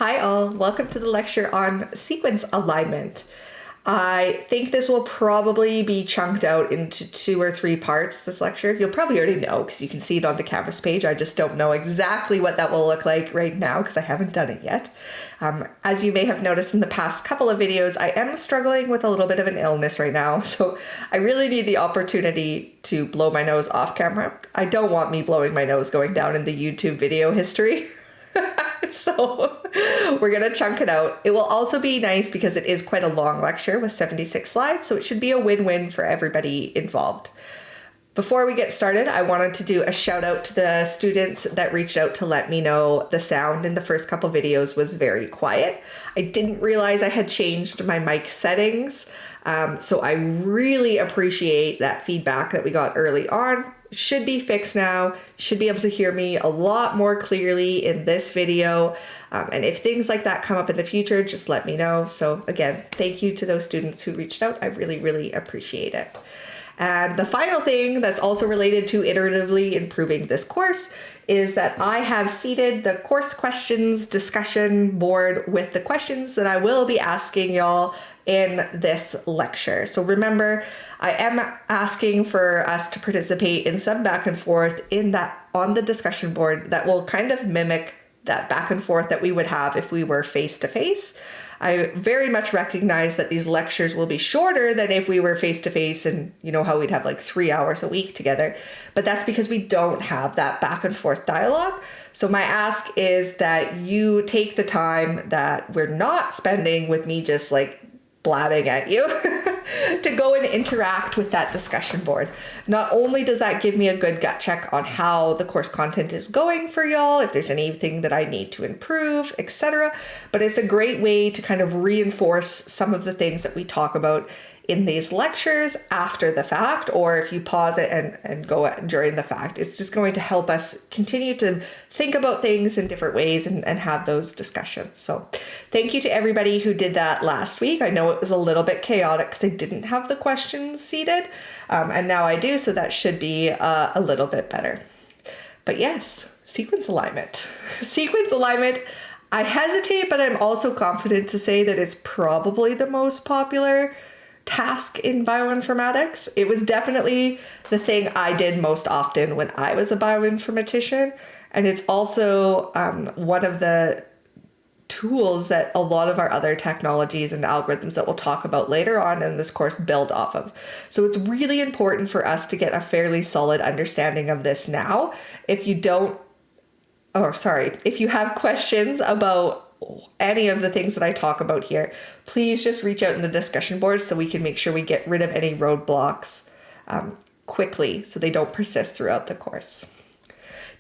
Hi all, welcome to the lecture on sequence alignment. I think this will probably be chunked out into 2 or 3 parts, this lecture. You'll probably already know because you can see it on the Canvas page. I just don't know exactly what that will look like right now because I haven't done it yet. As you may have noticed in the past couple of videos, I am struggling with a little bit of an illness right now, so I really need the opportunity to blow my nose off camera. I don't want me blowing my nose going down in the YouTube video history. So we're going to chunk it out. It will also be nice because it is quite a long lecture with 76 slides, so it should be a win-win for everybody involved. Before we get started, I wanted to do a shout out to the students that reached out to let me know the sound in the first couple videos was very quiet. I didn't realize I had changed my mic settings, so I really appreciate that feedback that we got early on. Should be fixed now. Should be able to hear me a lot more clearly in this video. And if things like that come up in the future, just let me know. So again, thank you to those students who reached out. I really, really appreciate it. And the final thing that's also related to iteratively improving this course is that I have seeded the course questions discussion board with the questions that I will be asking y'all in this lecture. So remember, I am asking for us to participate in some back and forth in that on the discussion board that will kind of mimic that back and forth that we would have if we were face to face. I very much recognize that these lectures will be shorter than if we were face to face and you know how we'd have like 3 hours a week together, but that's because we don't have that back and forth dialogue. So my ask is that you take the time that we're not spending with me just like blabbing at you to go and interact with that discussion board. Not only does that give me a good gut check on how the course content is going for y'all, if there's anything that I need to improve, etc., but it's a great way to kind of reinforce some of the things that we talk about in these lectures after the fact, or if you pause it and go during the fact. It's just going to help us continue to think about things in different ways and have those discussions. So thank you to everybody who did that last week. I know it was a little bit chaotic because I didn't have the questions seated, and now I do, so that should be a little bit better. But yes, sequence alignment. Sequence alignment, I hesitate, but I'm also confident to say that it's probably the most popular task in bioinformatics. It was definitely the thing I did most often when I was a bioinformatician. And it's also one of the tools that a lot of our other technologies and algorithms that we'll talk about later on in this course build off of. So it's really important for us to get a fairly solid understanding of this now. If you have questions about any of the things that I talk about here, please just reach out in the discussion board so we can make sure we get rid of any roadblocks quickly so they don't persist throughout the course.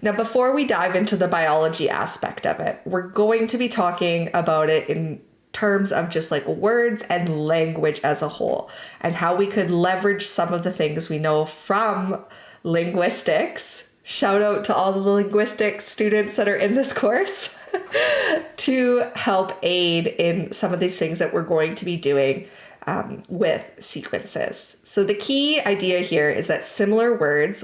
Now, before we dive into the biology aspect of it, we're going to be talking about it in terms of just like words and language as a whole and how we could leverage some of the things we know from linguistics. Shout out to all the linguistics students that are in this course to help aid in some of these things that we're going to be doing with sequences. So the key idea here is that similar words,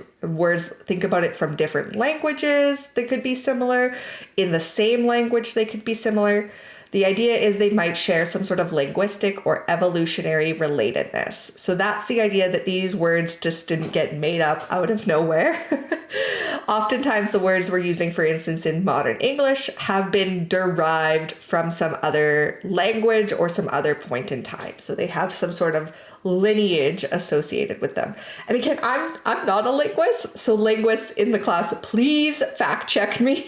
think about it from different languages, they could be similar. In the same language, they could be similar. The idea is they might share some sort of linguistic or evolutionary relatedness. So that's the idea, that these words just didn't get made up out of nowhere. Oftentimes the words we're using, for instance, in modern English have been derived from some other language or some other point in time. So they have some sort of lineage associated with them. And again, I'm not a linguist, so linguists in the class, please fact check me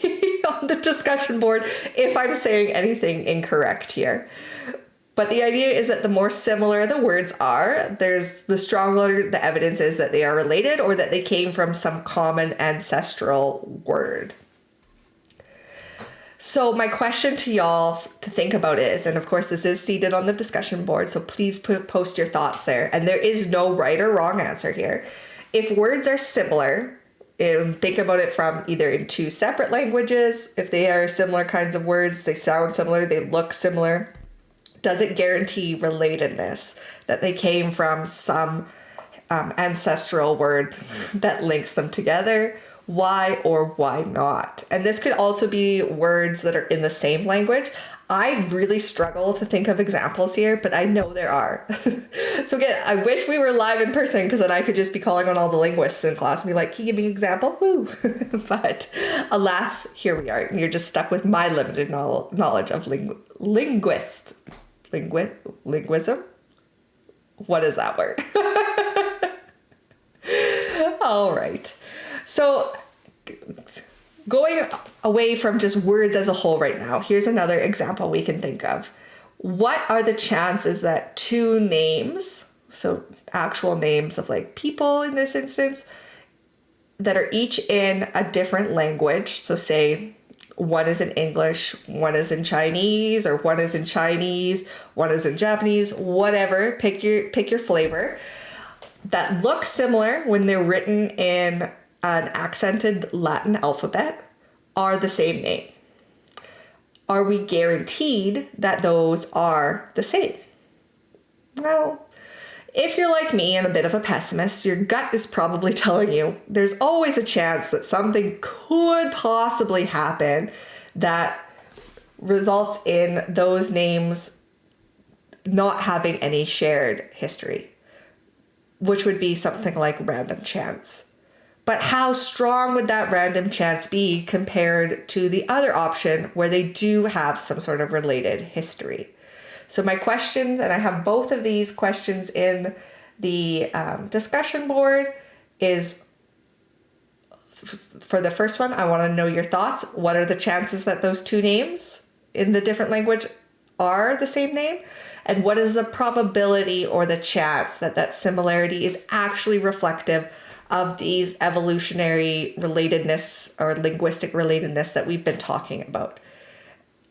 on the discussion board if I'm saying anything incorrect here. But the idea is that the more similar the words are, the stronger the evidence is that they are related or that they came from some common ancestral word. So my question to y'all to think about is, and of course this is seated on the discussion board, so please post your thoughts there. And there is no right or wrong answer here. If words are similar, think about it from either in 2 separate languages. If they are similar kinds of words, they sound similar, they look similar. Does it guarantee relatedness, that they came from some ancestral word that links them together? why or why not. And this could also be words that are in the same language. I really struggle to think of examples here, but I know there are. So again, I wish we were live in person because then I could just be calling on all the linguists in class and be like, can you give me an example? Woo! But alas, here we are. And you're just stuck with my limited knowledge of linguism? What is that word? All right. So going away from just words as a whole right now, here's another example we can think of. What are the chances that two names, so actual names of like people in this instance, that are each in a different language, so say one is in English, one is in Chinese, or one is in Chinese, one is in Japanese, whatever, pick your flavor, that look similar when they're written in an accented Latin alphabet, are the same name? Are we guaranteed that those are the same? Well, if you're like me and a bit of a pessimist, your gut is probably telling you there's always a chance that something could possibly happen that results in those names not having any shared history, which would be something like random chance. But how strong would that random chance be compared to the other option where they do have some sort of related history? So my questions, and I have both of these questions in the discussion board, is for the first one, I want to know your thoughts. What are the chances that those two names in the different language are the same name? And what is the probability or the chance that that similarity is actually reflective of these evolutionary relatedness or linguistic relatedness that we've been talking about?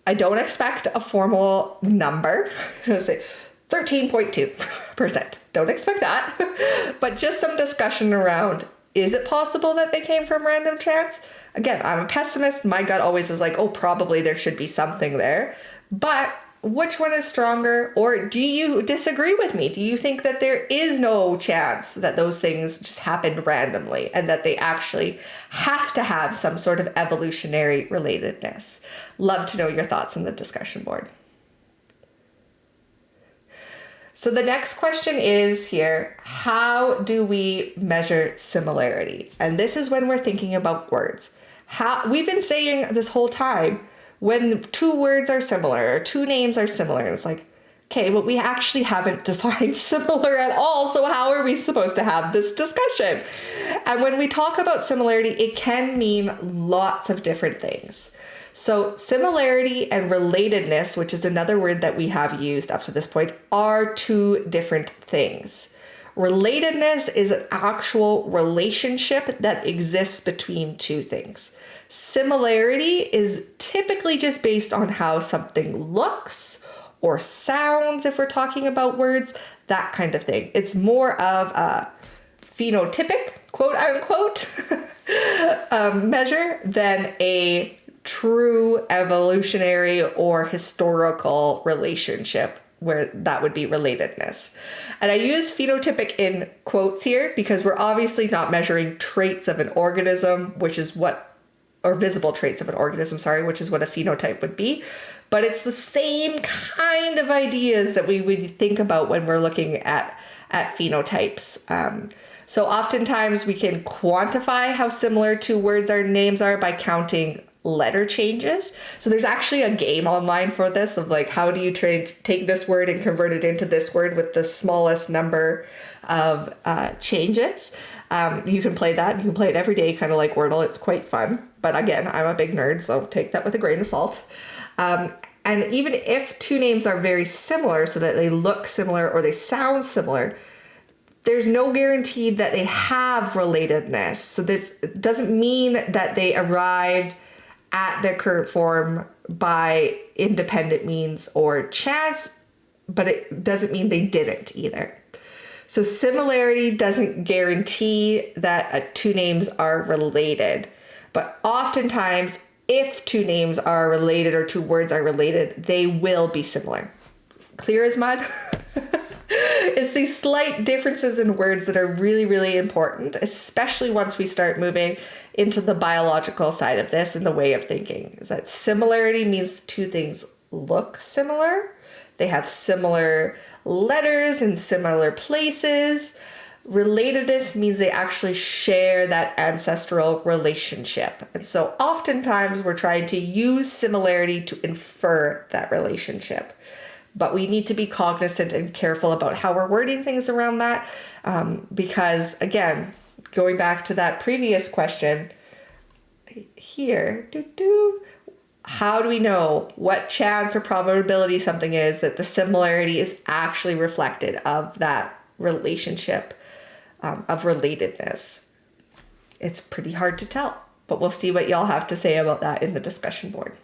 I don't expect a formal number. I'm going to say 13.2%. Don't expect that. But just some discussion around, is it possible that they came from random chance? Again, I'm a pessimist. My gut always is like, oh, probably there should be something there. But which one is stronger? Or do you disagree with me? Do you think that there is no chance that those things just happened randomly and that they actually have to have some sort of evolutionary relatedness? Love to know your thoughts in the discussion board. So the next question is here, how do we measure similarity? And this is when we're thinking about words. We've been saying this whole time, when two words are similar or two names are similar, it's like, okay, but we actually haven't defined similar at all. So how are we supposed to have this discussion? And when we talk about similarity, it can mean lots of different things. So similarity and relatedness, which is another word that we have used up to this point, are two different things. Relatedness is an actual relationship that exists between two things. Similarity is typically just based on how something looks or sounds, if we're talking about words, that kind of thing. It's more of a phenotypic, quote unquote, measure than a true evolutionary or historical relationship where that would be relatedness. And I use phenotypic in quotes here because we're obviously not measuring traits of an organism, or visible traits of an organism, which is what a phenotype would be. But it's the same kind of ideas that we would think about when we're looking at phenotypes. So oftentimes we can quantify how similar two words or names are by counting letter changes. So there's actually a game online for this of like, how do you take this word and convert it into this word with the smallest number of changes. You can play that. You can play it every day, kind of like Wordle. It's quite fun. But again, I'm a big nerd, so take that with a grain of salt. And even if two names are very similar, so that they look similar or they sound similar, there's no guarantee that they have relatedness. So this doesn't mean that they arrived at their current form by independent means or chance, but it doesn't mean they didn't either. So similarity doesn't guarantee that two names are related, but oftentimes if two names are related or two words are related, they will be similar. Clear as mud? It's these slight differences in words that are really, really important, especially once we start moving into the biological side of this and the way of thinking. Is that similarity means the two things look similar. They have similar letters in similar places. Relatedness means they actually share that ancestral relationship. And so oftentimes we're trying to use similarity to infer that relationship. But we need to be cognizant and careful about how we're wording things around that. Because again, going back to that previous question here, how do we know what chance or probability something is that the similarity is actually reflected of that relationship of relatedness? It's pretty hard to tell, but we'll see what y'all have to say about that in the discussion board.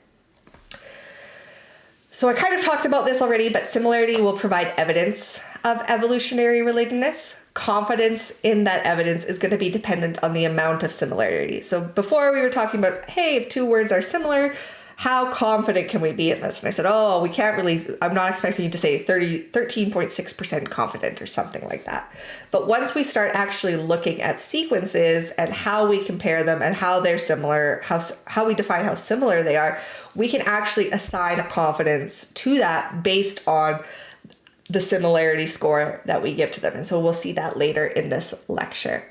So I kind of talked about this already, but similarity will provide evidence of evolutionary relatedness. Confidence in that evidence is going to be dependent on the amount of similarity. So before we were talking about, hey, if two words are similar, how confident can we be in this? And I said, oh, we can't really, I'm not expecting you to say 13.6% confident or something like that. But once we start actually looking at sequences and how we compare them and how they're similar, how we define how similar they are, we can actually assign a confidence to that based on the similarity score that we give to them. And so we'll see that later in this lecture.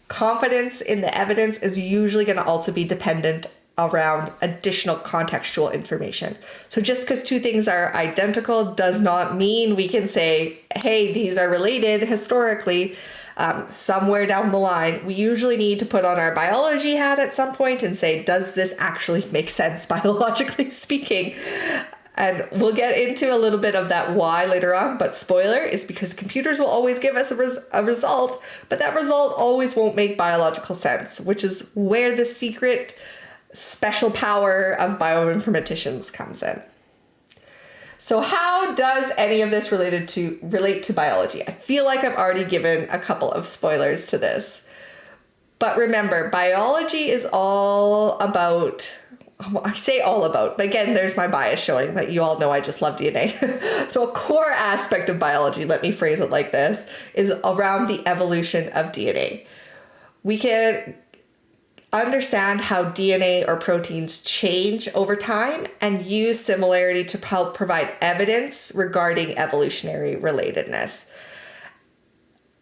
Confidence in the evidence is usually going to also be dependent around additional contextual information. So just because two things are identical does not mean we can say, hey, these are related historically. Somewhere down the line, we usually need to put on our biology hat at some point and say, does this actually make sense biologically speaking? And we'll get into a little bit of that why later on, but spoiler is because computers will always give us a result, but that result always won't make biological sense, which is where the secret special power of bioinformaticians comes in. So how does any of this relate to biology? I feel like I've already given a couple of spoilers to this. But remember, biology is all about, I say all about, but again, there's my bias showing that you all know I just love DNA. So a core aspect of biology, let me phrase it like this, is around the evolution of DNA. We can understand how DNA or proteins change over time and use similarity to help provide evidence regarding evolutionary relatedness.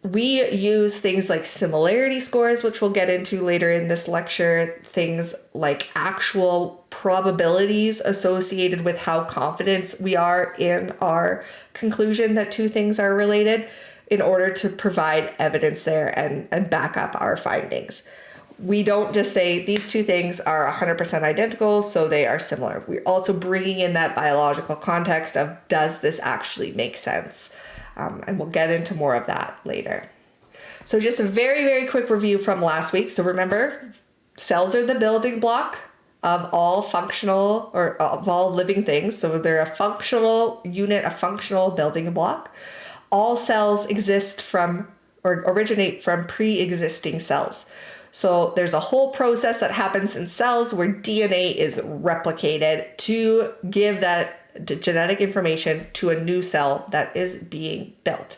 We use things like similarity scores, which we'll get into later in this lecture, things like actual probabilities associated with how confident we are in our conclusion that two things are related in order to provide evidence there and back up our findings. We don't just say these two things are 100% identical, so they are similar. We're also bringing in that biological context of, does this actually make sense? And we'll get into more of that later. So just a very, very quick review from last week. So remember, cells are the building block of all functional or of all living things. So they're a functional unit, a functional building block. All cells exist from or originate from pre-existing cells. So there's a whole process that happens in cells where DNA is replicated to give that genetic information to a new cell that is being built.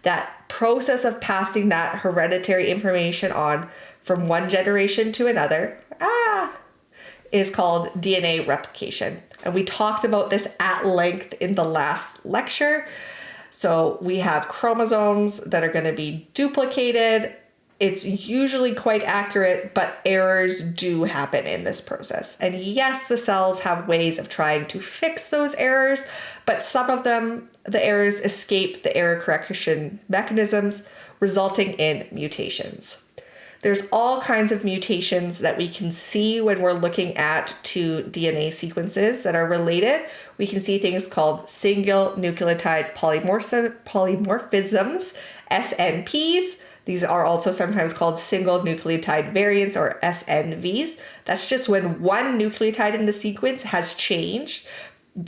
That process of passing that hereditary information on from one generation to another is called DNA replication. And we talked about this at length in the last lecture. So we have chromosomes that are going to be duplicated. It's usually quite accurate, but errors do happen in this process. And yes, the cells have ways of trying to fix those errors, but some of them, the errors escape the error correction mechanisms, resulting in mutations. There's all kinds of mutations that we can see when we're looking at two DNA sequences that are related. We can see things called single nucleotide polymorphisms, SNPs. These are also sometimes called single nucleotide variants or SNVs. That's just when one nucleotide in the sequence has changed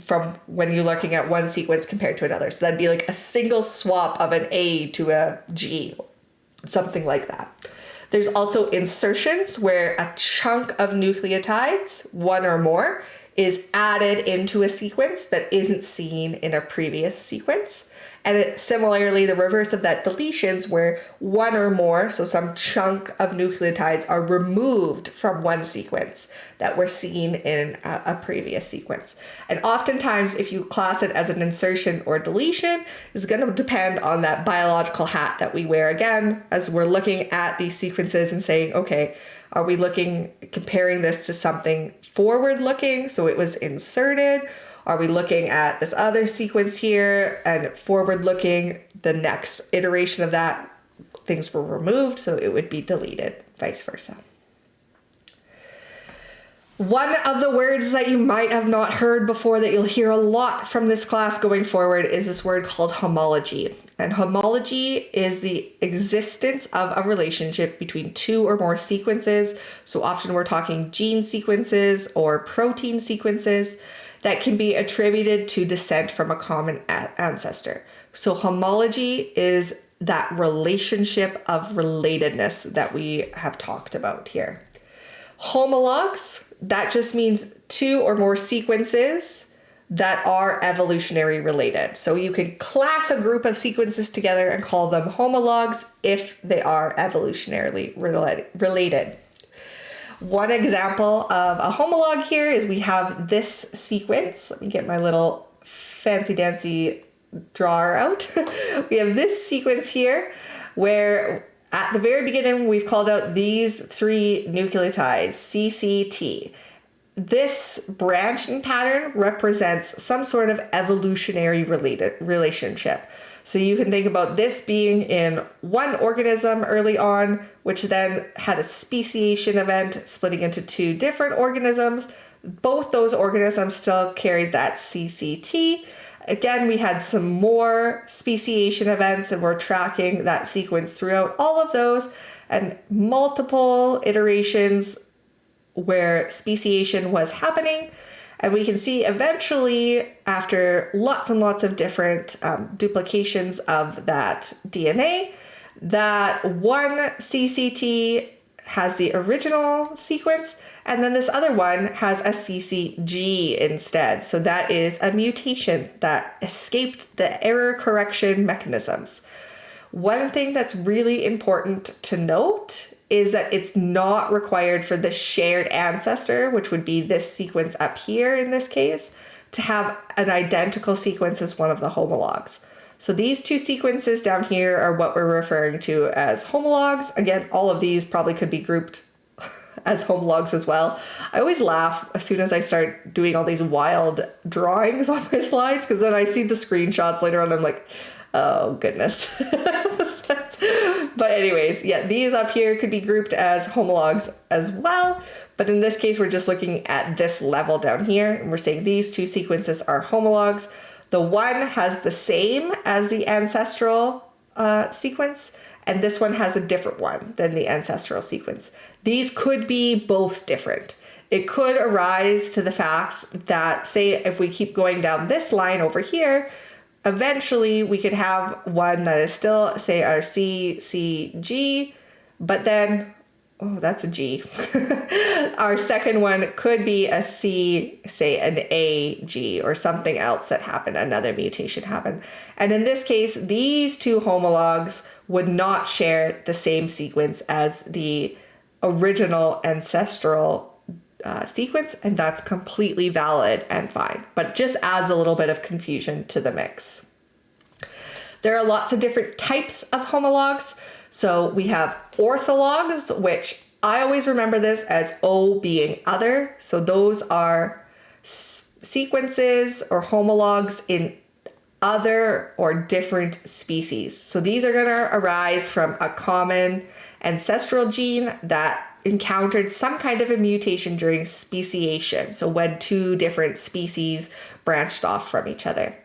from when you're looking at one sequence compared to another. So that'd be like a single swap of an A to a G, something like that. There's also insertions where a chunk of nucleotides, one or more, is added into a sequence that isn't seen in a previous sequence. And similarly, the reverse of that, deletions, where one or more, so some chunk of nucleotides, are removed from one sequence that were seen in a previous sequence. And oftentimes, if you class it as an insertion or deletion, is going to depend on that biological hat that we wear. Again, as we're looking at these sequences and saying, okay, are we comparing this to something forward looking? So it was inserted. Are we looking at this other sequence here and forward looking, the next iteration of that, things were removed, so it would be deleted, vice versa. One of the words that you might have not heard before that you'll hear a lot from this class going forward is this word called homology. And homology is the existence of a relationship between two or more sequences. So often we're talking gene sequences or protein sequences that can be attributed to descent from a common ancestor. So homology is that relationship of relatedness that we have talked about here. Homologs, that just means two or more sequences that are evolutionary related. So you can class a group of sequences together and call them homologs if they are evolutionarily related. One example of a homolog here is we have this sequence. Let me get my little fancy dancy drawer out. We have this sequence here where at the very beginning we've called out these three nucleotides, CCT. This branching pattern represents some sort of evolutionary relationship. So you can think about this being in one organism early on, which then had a speciation event splitting into two different organisms. Both those organisms still carried that CCT. Again, we had some more speciation events and we're tracking that sequence throughout all of those and multiple iterations where speciation was happening. And we can see eventually, after lots and lots of different duplications of that DNA, that one CCT has the original sequence, and then this other one has a CCG instead. So that is a mutation that escaped the error correction mechanisms. One thing that's really important to note is that it's not required for the shared ancestor, which would be this sequence up here in this case, to have an identical sequence as one of the homologs. So these two sequences down here are what we're referring to as homologs. Again, all of these probably could be grouped as homologs as well. I always laugh as soon as I start doing all these wild drawings on my slides, because then I see the screenshots later on and I'm like, oh goodness. But anyways, yeah, these up here could be grouped as homologs as well. But in this case, we're just looking at this level down here. And we're saying these two sequences are homologs. The one has the same as the ancestral sequence. And this one has a different one than the ancestral sequence. These could be both different. It could arise to the fact that, say, if we keep going down this line over here, eventually we could have one that is still, say, our CCG, but then, oh, that's a G. Our second one could be a C, say an AG, or something else that happened, another mutation happened. And in this case, these two homologs would not share the same sequence as the original ancestral sequence, and that's completely valid and fine, but just adds a little bit of confusion to the mix. There are lots of different types of homologs. So we have orthologs, which I always remember this as O being other. So those are sequences or homologs in other or different species. So these are going to arise from a common ancestral gene that encountered some kind of a mutation during speciation. So when two different species branched off from each other.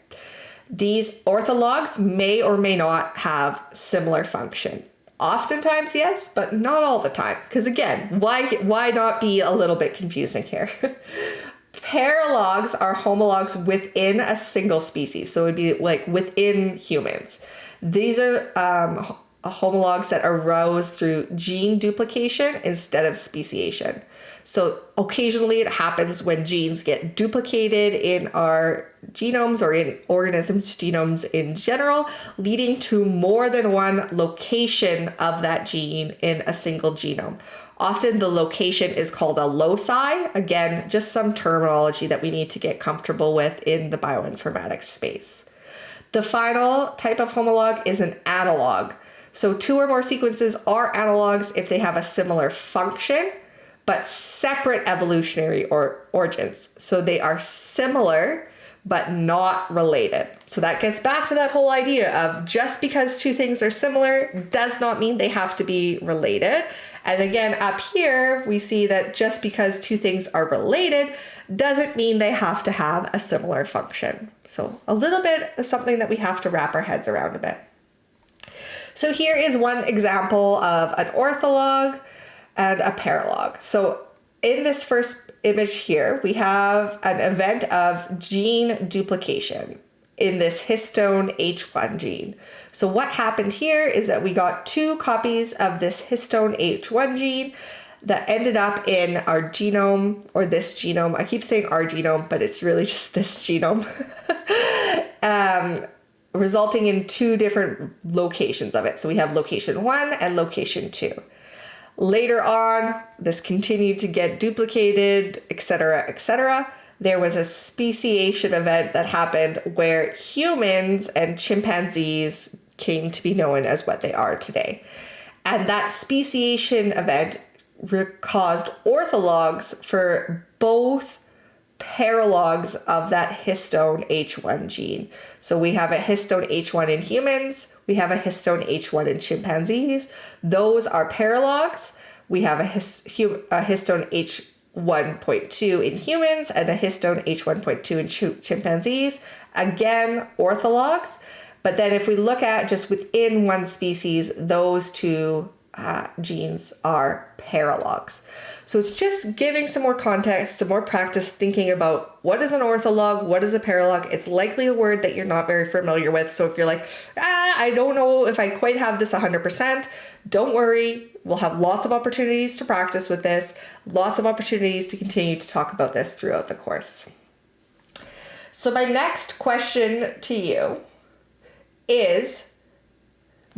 These orthologs may or may not have similar function. Oftentimes, yes, but not all the time. Because again, why not be a little bit confusing here? Paralogs are homologs within a single species. So it would be like within humans. These are homologs that arose through gene duplication instead of speciation. So occasionally it happens when genes get duplicated in our genomes or in organisms' genomes in general, leading to more than one location of that gene in a single genome. Often the location is called a loci. Again, just some terminology that we need to get comfortable with in the bioinformatics space. The final type of homolog is an analog. So two or more sequences are analogs if they have a similar function, but separate evolutionary origins. So they are similar, but not related. So that gets back to that whole idea of just because two things are similar does not mean they have to be related. And again, up here, we see that just because two things are related doesn't mean they have to have a similar function. So a little bit of something that we have to wrap our heads around a bit. So here is one example of an ortholog and a paralog. So in this first image here, we have an event of gene duplication in this histone H1 gene. So what happened here is that we got two copies of this histone H1 gene that ended up in our genome, or this genome. I keep saying our genome, but it's really just this genome. Resulting in two different locations of it. So we have location 1 and location 2. Later on, this continued to get duplicated, etc., etc. There was a speciation event that happened where humans and chimpanzees came to be known as what they are today. And that speciation event caused orthologs for both paralogs of that histone H1 gene. So we have a histone H1 in humans, we have a histone H1 in chimpanzees. Those are paralogs. We have a histone H1.2 in humans and a histone H1.2 in chimpanzees. Again, orthologs. But then if we look at just within one species, those two genes are paralogs. So it's just giving some more context, some more practice thinking about what is an ortholog, what is a paralog. It's likely a word that you're not very familiar with. So if you're like, I don't know if I quite have this 100%, don't worry. We'll have lots of opportunities to practice with this, lots of opportunities to continue to talk about this throughout the course. So my next question to you is,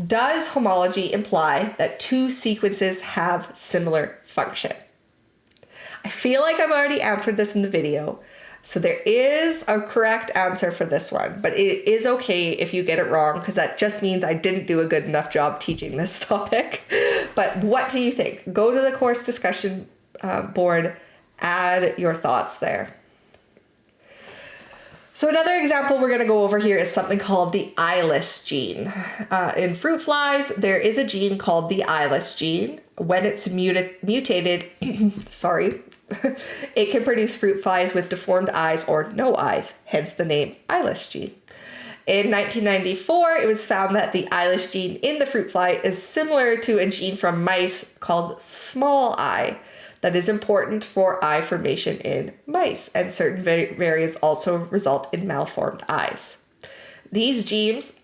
does homology imply that two sequences have similar function? I feel like I've already answered this in the video, so there is a correct answer for this one, but it is okay if you get it wrong because that just means I didn't do a good enough job teaching this topic. But what do you think? Go to the course discussion board, add your thoughts there. So another example we're going to go over here is something called the eyeless gene. In fruit flies, there is a gene called the eyeless gene. When it's mutated, it can produce fruit flies with deformed eyes or no eyes, hence the name eyeless gene. In 1994, it was found that the eyeless gene in the fruit fly is similar to a gene from mice called small eye that is important for eye formation in mice, and certain variants also result in malformed eyes. These genes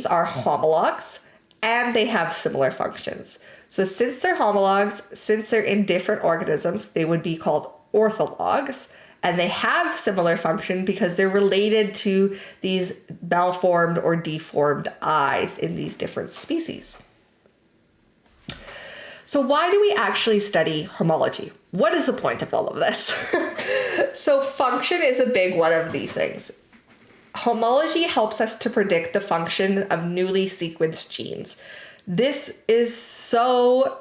are homologs, and they have similar functions. So since they're homologs, since they're in different organisms, they would be called orthologs, and they have similar function because they're related to these malformed or deformed eyes in these different species. So why do we actually study homology? What is the point of all of this? So function is a big one of these things. Homology helps us to predict the function of newly sequenced genes. This is so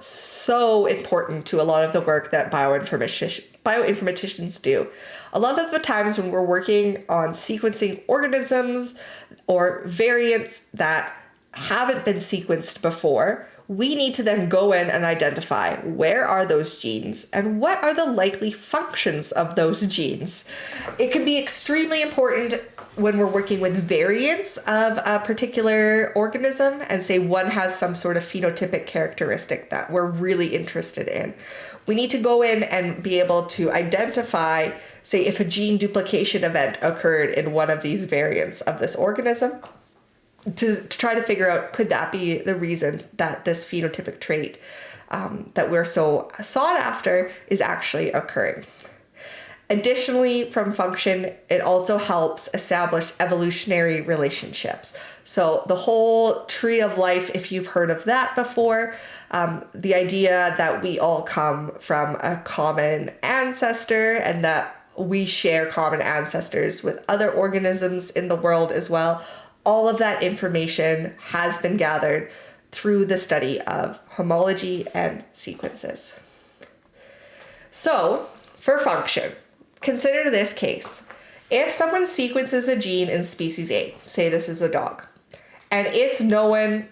important to a lot of the work that bioinformaticians do. A lot of the times when we're working on sequencing organisms or variants that haven't been sequenced before, we need to then go in and identify where are those genes and what are the likely functions of those genes. It can be extremely important when we're working with variants of a particular organism and say one has some sort of phenotypic characteristic that we're really interested in. We need to go in and be able to identify, say, if a gene duplication event occurred in one of these variants of this organism, to try to figure out, could that be the reason that this phenotypic trait that we're so sought after is actually occurring. Additionally, from function, it also helps establish evolutionary relationships. So the whole tree of life, if you've heard of that before, the idea that we all come from a common ancestor and that we share common ancestors with other organisms in the world as well, all of that information has been gathered through the study of homology and sequences. So, for function, consider this case. If someone sequences a gene in species A, say this is a dog, and it's known,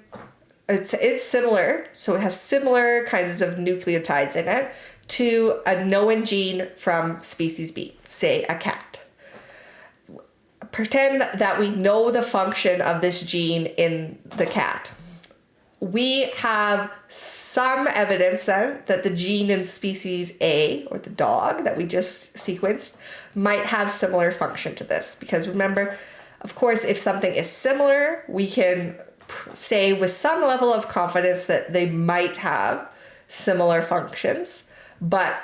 it's similar, so it has similar kinds of nucleotides in it to a known gene from species B, say a cat. Pretend that we know the function of this gene in the cat. We have some evidence then that the gene in species A, or the dog that we just sequenced, might have similar function to this. Because remember, of course, if something is similar, we can say with some level of confidence that they might have similar functions. But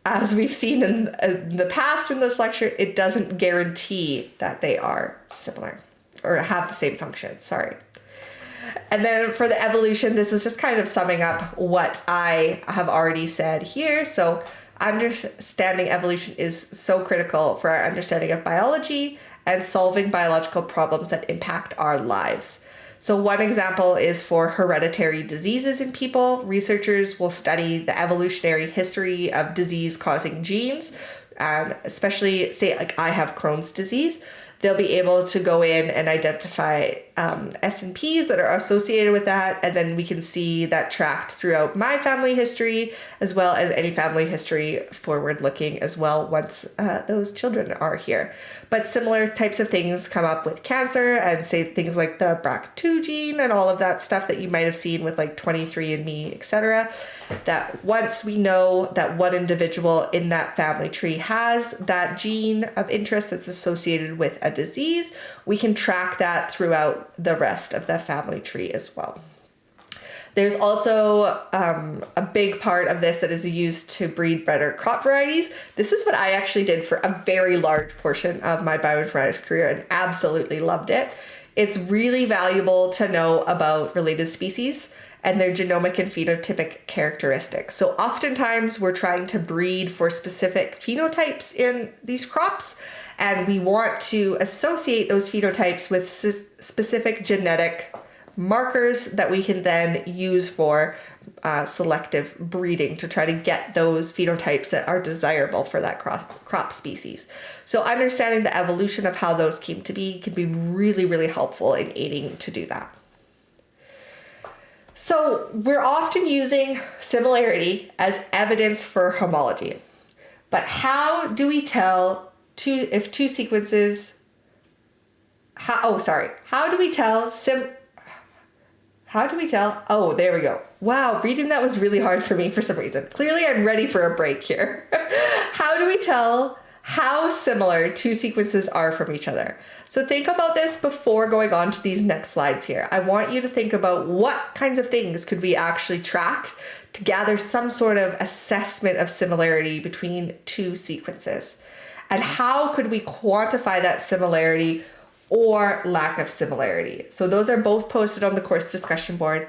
as we've seen in the past in this lecture, it doesn't guarantee that they are similar or have the same function, sorry. And then for the evolution, this is just kind of summing up what I have already said here. So understanding evolution is so critical for our understanding of biology and solving biological problems that impact our lives. So one example is for hereditary diseases in people. Researchers will study the evolutionary history of disease-causing genes, and especially, say, like I have Crohn's disease. They'll be able to go in and identify SNPs that are associated with that, and then we can see that tracked throughout my family history, as well as any family history forward-looking as well once those children are here. But similar types of things come up with cancer, and say things like the BRCA2 gene and all of that stuff that you might have seen with like 23andMe, etc. That once we know that one individual in that family tree has that gene of interest that's associated with a disease, we can track that throughout the rest of the family tree as well. There's also a big part of this that is used to breed better crop varieties. This is what I actually did for a very large portion of my bioinformatics career and absolutely loved it. It's really valuable to know about related species and their genomic and phenotypic characteristics. So oftentimes we're trying to breed for specific phenotypes in these crops, and we want to associate those phenotypes with specific genetic markers that we can then use for selective breeding to try to get those phenotypes that are desirable for that crop species. So understanding the evolution of how those came to be can be really, really helpful in aiding to do that. So we're often using similarity as evidence for homology. But how do we tell if two sequences, how do we tell, oh, there we go. Wow, reading that was really hard for me for some reason. Clearly I'm ready for a break here. How do we tell how similar two sequences are from each other? So think about this before going on to these next slides here. I want you to think about what kinds of things could we actually track to gather some sort of assessment of similarity between two sequences. And how could we quantify that similarity or lack of similarity? So those are both posted on the course discussion board.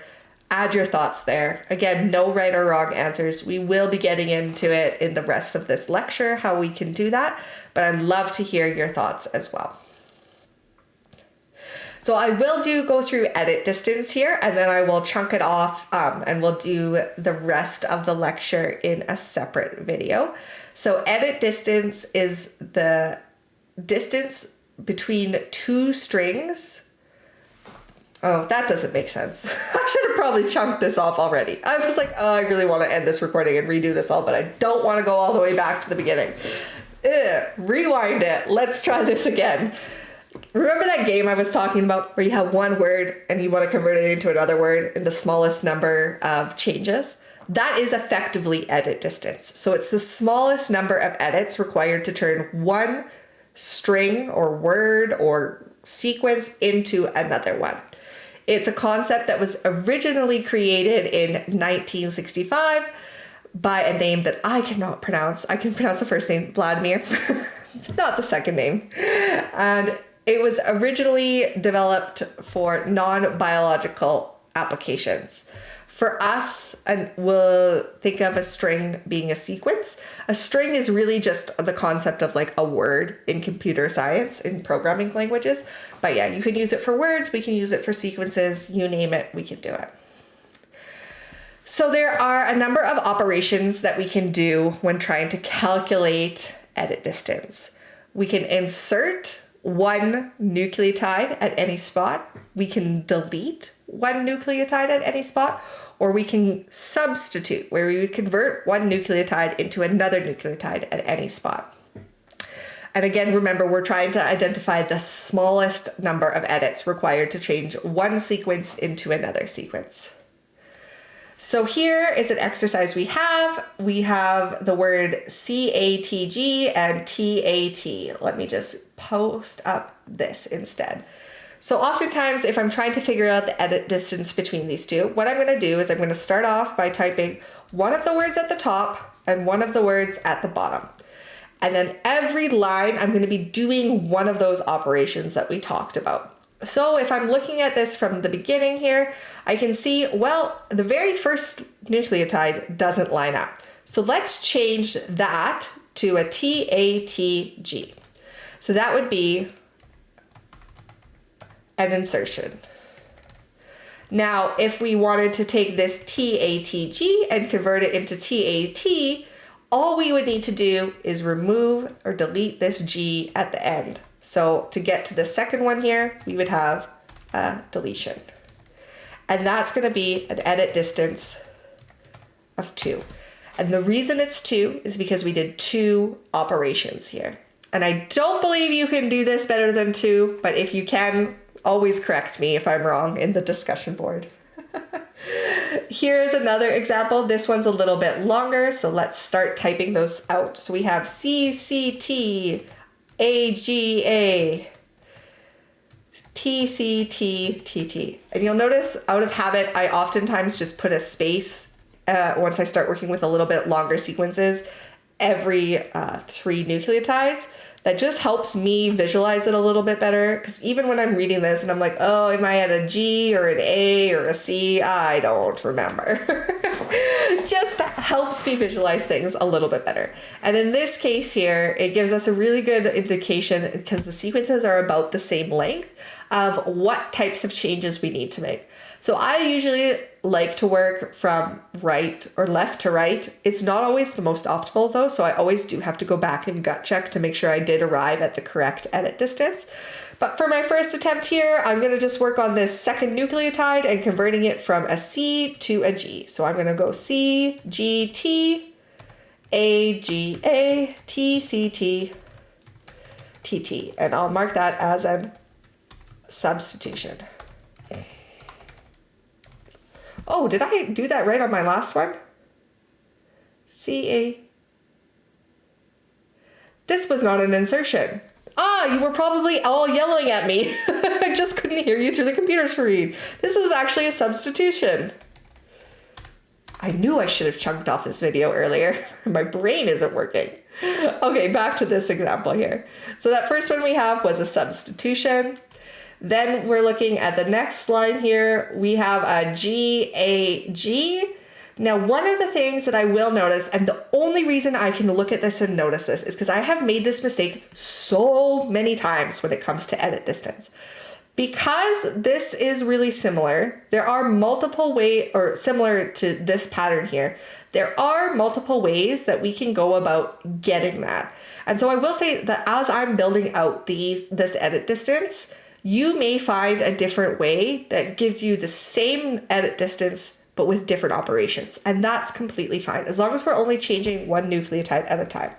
Add your thoughts there. Again, no right or wrong answers. We will be getting into it in the rest of this lecture, how we can do that, but I'd love to hear your thoughts as well. So I will go through edit distance here, and then I will chunk it off and we'll do the rest of the lecture in a separate video. So edit distance is the distance between two strings. Oh, that doesn't make sense. I should have probably chunked this off already. I was like, oh, I really want to end this recording and redo this all, but I don't want to go all the way back to the beginning. Rewind it. Let's try this again. Remember that game I was talking about where you have one word and you want to convert it into another word in the smallest number of changes? That is effectively edit distance. So it's the smallest number of edits required to turn one string or word or sequence into another one. It's a concept that was originally created in 1965 by a name that I cannot pronounce. I can pronounce the first name, Vladimir, not the second name. And it was originally developed for non-biological applications. For us, and we'll think of a string being a sequence. A string is really just the concept of like a word in computer science, in programming languages. But yeah, you can use it for words, we can use it for sequences, you name it, we can do it. So there are a number of operations that we can do when trying to calculate edit distance. We can insert one nucleotide at any spot. We can delete one nucleotide at any spot, or we can substitute, where we would convert one nucleotide into another nucleotide at any spot. And again, remember, we're trying to identify the smallest number of edits required to change one sequence into another sequence. So here is an exercise we have. We have the word CATG and TAT. Let me just post up this instead. So oftentimes, if I'm trying to figure out the edit distance between these two, what I'm going to do is I'm going to start off by typing one of the words at the top and one of the words at the bottom. And then every line, I'm going to be doing one of those operations that we talked about. So if I'm looking at this from the beginning here, I can see, well, the very first nucleotide doesn't line up. So let's change that to a TATG. So that would be an insertion. Now, if we wanted to take this TATG and convert it into TAT, all we would need to do is remove or delete this G at the end. So to get to the second one here, we would have a deletion. And that's going to be an edit distance of 2. And the reason it's 2 is because we did 2 operations here. And I don't believe you can do this better than 2, but if you can, always correct me if I'm wrong in the discussion board. Here's another example. This one's a little bit longer, so let's start typing those out. So we have CCT, AGA, TCT, TT. And you'll notice out of habit, I oftentimes just put a space once I start working with a little bit longer sequences every 3 nucleotides. That just helps me visualize it a little bit better, because even when I'm reading this and I'm like, oh, am I at a G or an A or a C? I don't remember. Just helps me visualize things a little bit better. And in this case here, it gives us a really good indication, because the sequences are about the same length, of what types of changes we need to make. So I usually like to work from right or left to right. It's not always the most optimal though, so I always do have to go back and gut check to make sure I did arrive at the correct edit distance. But for my first attempt here, I'm going to just work on this second nucleotide and converting it from a C to a G. So I'm going to go C, G, T, A, G, A, T, C, T, T, T. And I'll mark that as a substitution. Oh, did I do that right on my last one? C-A. This was not an insertion. Ah, you were probably all yelling at me. I just couldn't hear you through the computer screen. This was actually a substitution. I knew I should have chunked off this video earlier. My brain isn't working. Okay, back to this example here. So that first one we have was a substitution. Then we're looking at the next line here. We have a GAG. Now, one of the things that I will notice, and the only reason I can look at this and notice this, is because I have made this mistake so many times when it comes to edit distance. Because this is really similar, there are multiple ways, or similar to this pattern here, there are multiple ways that we can go about getting that. And so I will say that as I'm building out this edit distance, you may find a different way that gives you the same edit distance, but with different operations. And that's completely fine, as long as we're only changing one nucleotide at a time.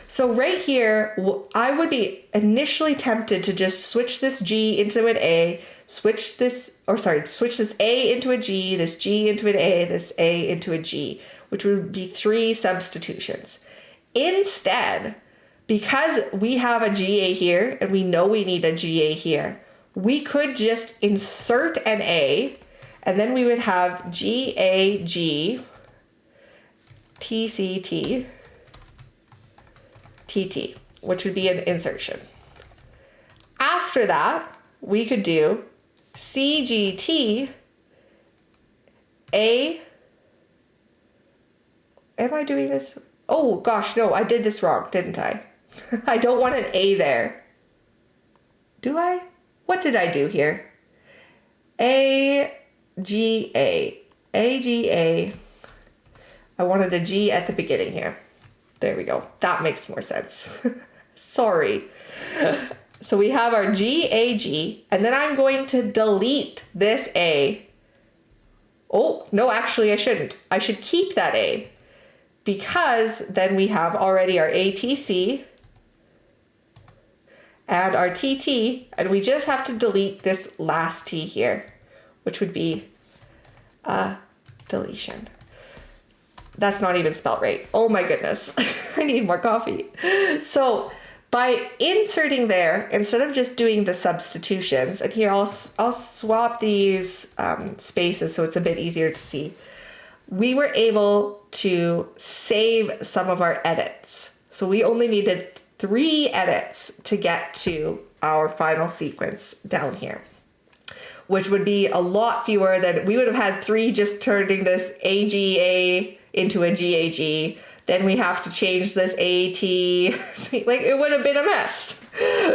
So right here, I would be initially tempted to just switch this G into an A, switch this A into a G, this G into an A, this A into a G, which would be 3 substitutions. Instead, because we have a GA here and we know we need a GA here, we could just insert an A, and then we would have GAG, TCT, TT, which would be an insertion. After that, we could do CGT, A. Am I doing this? Oh gosh, no, I did this wrong, didn't I? I don't want an A there. Do I? What did I do here? AGA. AGA. I wanted a G at the beginning here. There we go. That makes more sense. Sorry. So we have our GAG, and then I'm going to delete this A. Oh, no, actually I shouldn't. I should keep that A, because then we have already our ATC and our TT, and we just have to delete this last T here, which would be a deletion. That's not even spelled right. Oh my goodness. I need more coffee. So by inserting there, instead of just doing the substitutions, and here I'll swap these spaces so it's a bit easier to see, we were able to save some of our edits. So we only needed 3 edits to get to our final sequence down here, which would be a lot fewer than we would have had 3 just turning this AGA into a GAG. Then we have to change this AT. Like, it would have been a mess.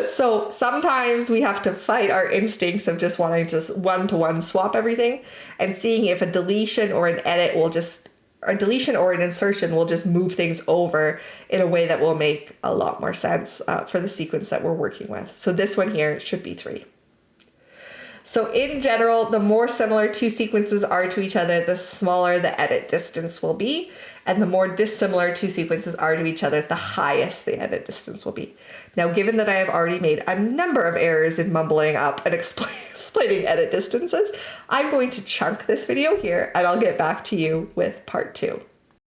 So sometimes we have to fight our instincts of just wanting to one-to-one swap everything, and seeing if a deletion or an edit will just, a deletion or an insertion will just move things over in a way that will make a lot more sense for the sequence that we're working with. So this one here should be 3. So in general, the more similar 2 sequences are to each other, the smaller the edit distance will be. And the more dissimilar 2 sequences are to each other, the highest the edit distance will be. Now, given that I have already made a number of errors in mumbling up and explaining edit distances, I'm going to chunk this video here, and I'll get back to you with part 2.